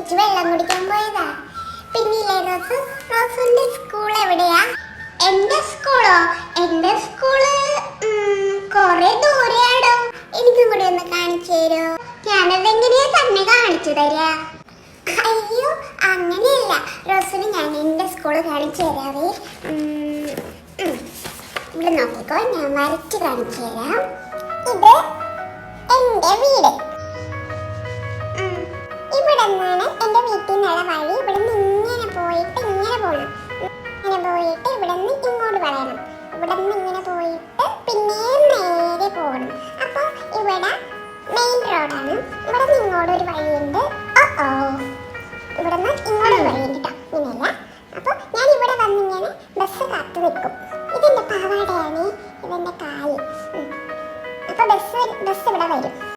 കുടിച്ച് വെള്ളം കുടിക്കാൻ പോയതാ. പിന്നില്ലേ റോസുന്റെ സ്കൂൾ എവിടെയാ? എന്റെ സ്കൂളോ? എന്റെ സ്കൂള് കൊറേ ദൂരെയാടോ. എനിക്കും കൂടി ഒന്ന് കാണിച്ചു തരുമോ? ഞാനതെങ്ങനെയാ തന്നെ കാണിച്ചു തരാ? അയ്യോ അങ്ങനെയല്ല റോസിന്, ഞാൻ എന്റെ സ്കൂള് കാണിച്ചു തരാവേ. ഇവിടെ നോക്കിക്കോ, ഞാൻ വരച്ച് കാണിച്ചു തരാം. ഇത് എന്റെ വീട്. ഇവിടെ നിന്നാണ് എന്റെ വീട്ടിൽ നിന്നുള്ള വഴി. ഇവിടെ നിന്ന് ഇങ്ങനെ പോയിട്ട് ഇങ്ങനെ പോകണം. ഇങ്ങനെ പോയിട്ട് ഇവിടെ നിന്ന് ഇങ്ങോട്ട് വളയണം. ഇവിടെ നിന്ന് ഇങ്ങനെ പോയിട്ട് പിന്നെയും നേരെ പോകണം. അപ്പൊ ഇവിടെ മെയിൻ റോഡാണ്. ഇവിടെ നിന്ന് ഇങ്ങോട്ട് ഒരു വഴിയുണ്ട്. ഇവിടെ നിന്ന് ഇങ്ങോട്ട് ഒരു വഴിയുണ്ട് കേട്ടോ, ഇങ്ങനെയല്ല. അപ്പൊ ഞാൻ ഇവിടെ വന്നിങ്ങനെ ബസ് കാത്തു നിൽക്കും. ഇതെന്റെ പാവാടയാണ്, ഇതെന്റെ കാല്. അപ്പൊ ബസ് ഇവിടെ വരും.